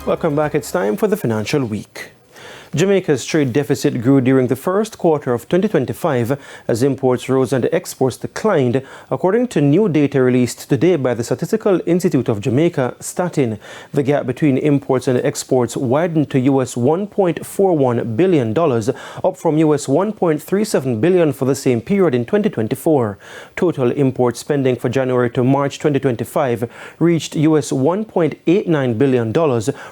Welcome back. It's time for the Financial Week. Jamaica's trade deficit grew during the first quarter of 2025 as imports rose and exports declined, according to new data released today by the Statistical Institute of Jamaica, Statin. The gap between imports and exports widened to US $1.41 billion, up from US $1.37 billion for the same period in 2024. Total import spending for January to March 2025 reached US $1.89 billion,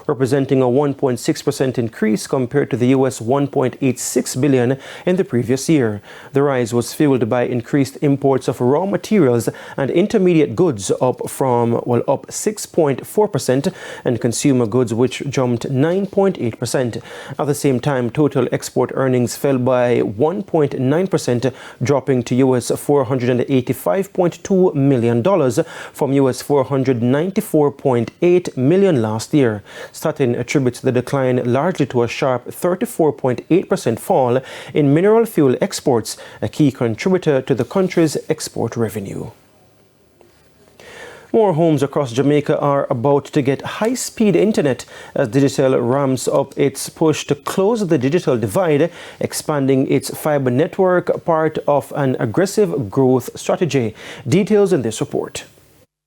representing a 1.6% increase compared to the US $1.86 billion in the previous year. The rise was fueled by increased imports of raw materials and intermediate goods up 6.4%, and consumer goods, which jumped 9.8%. At the same time, total export earnings fell by 1.9%, dropping to US $485.2 million from US $494.8 million last year. Statin attributes the decline largely to a sharp 34.8% fall in mineral fuel exports, a key contributor to the country's export revenue. More homes across Jamaica are about to get high-speed internet as Digicel ramps up its push to close the digital divide, expanding its fiber network, part of an aggressive growth strategy. Details in this report.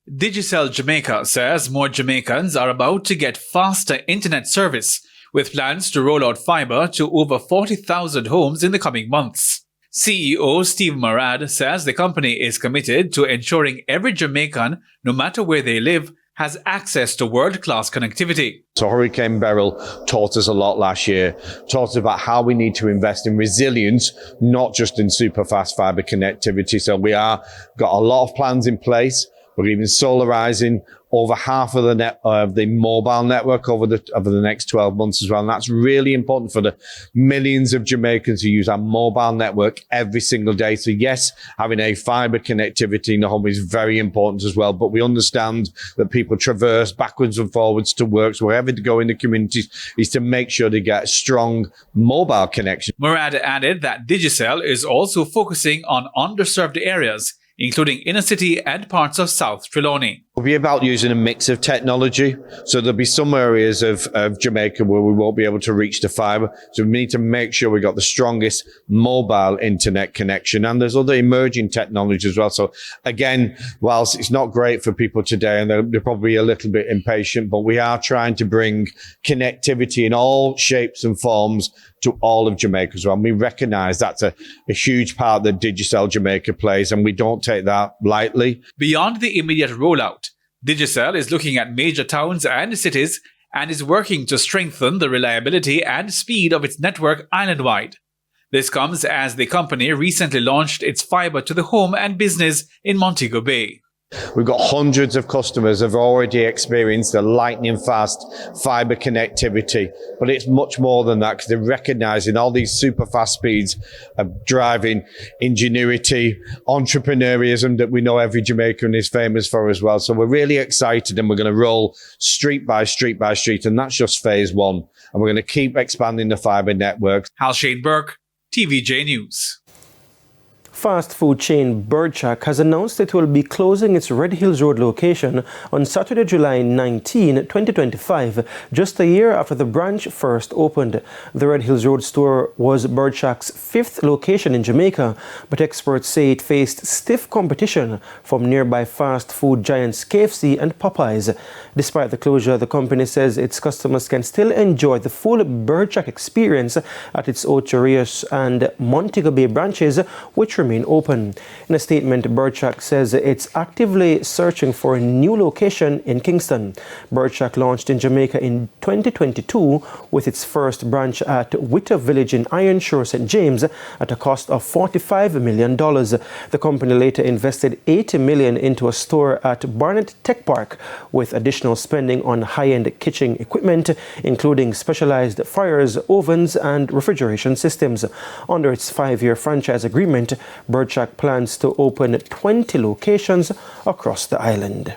Digicel Jamaica says more Jamaicans are about to get faster internet service, with plans to roll out fibre to over 40,000 homes in the coming months. CEO Steve Murad says the company is committed to ensuring every Jamaican, no matter where they live, has access to world-class connectivity. So Hurricane Beryl taught us a lot last year, taught us about how we need to invest in resilience, not just in super fast fibre connectivity. So we got a lot of plans in place. We're even solarizing over half of the mobile network over the next 12 months as well. And that's really important for the millions of Jamaicans who use our mobile network every single day. So yes, having a fibre connectivity in the home is very important as well. But we understand that people traverse backwards and forwards to work. So wherever they go in the communities is to make sure they get a strong mobile connection. Murad added that Digicel is also focusing on underserved areas, including inner city and parts of South Trelawney. It'll be about using a mix of technology. So there'll be some areas of Jamaica where we won't be able to reach the fibre. So we need to make sure we got the strongest mobile internet connection. And there's other emerging technologies as well. So again, whilst it's not great for people today and they're probably a little bit impatient, but we are trying to bring connectivity in all shapes and forms to all of Jamaica as well. And we recognise that's a huge part that Digicel Jamaica plays, and we don't take that lightly. Beyond the immediate rollout, Digicel is looking at major towns and cities and is working to strengthen the reliability and speed of its network island-wide. This comes as the company recently launched its fibre to the home and business in Montego Bay. We've got hundreds of customers who have already experienced the lightning fast fibre connectivity, but it's much more than that because they're recognising all these super fast speeds of driving ingenuity, entrepreneurism that we know every Jamaican is famous for as well. So we're really excited, and we're going to roll street by street by street, and that's just phase one. And we're going to keep expanding the fibre network. Halshane Burke, TVJ News. Fast food chain Birdshak has announced it will be closing its Red Hills Road location on Saturday, July 19, 2025, just a year after the branch first opened. The Red Hills Road store was Birdshak's 5th location in Jamaica, but experts say it faced stiff competition from nearby fast food giants KFC and Popeyes. Despite the closure, the company says its customers can still enjoy the full Birdshak experience at its Ocho Rios and Montego Bay branches, which remain open. In a statement, Birdshak says it's actively searching for a new location in Kingston. Birdshak launched in Jamaica in 2022 with its first branch at Witter Village in Ironshore, St. James, at a cost of $45 million. The company later invested $80 million into a store at Barnett Tech Park, with additional spending on high-end kitchen equipment, including specialized fryers, ovens, and refrigeration systems. Under its 5-year franchise agreement, Birdshak plans to open 20 locations across the island.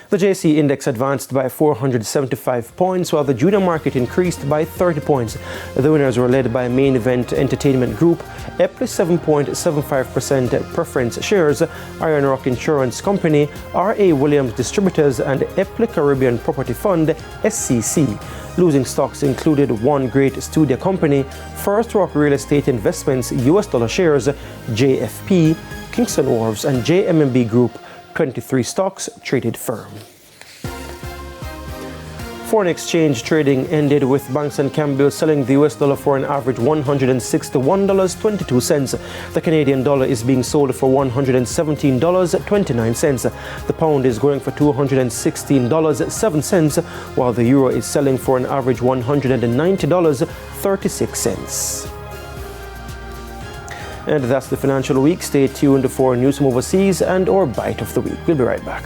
The JC index advanced by 475 points, while the junior market increased by 30 points. The winners were led by Main Event Entertainment Group, Epley 7.75% preference shares, Iron Rock Insurance Company, R.A. Williams Distributors, and Epley Caribbean Property Fund, SCC. Losing stocks included One Great Studio Company, First Rock Real Estate Investments US dollar shares, JFP, Kingston Wharves, and JMMB Group. 23 stocks traded firm. Foreign exchange trading ended with Banks & Campbell selling the US dollar for an average $161.22. The Canadian dollar is being sold for $117.29. The pound is going for $216.07, while the euro is selling for an average $190.36. And that's the Financial Week. Stay tuned for news from overseas and or Bite of the Week. We'll be right back.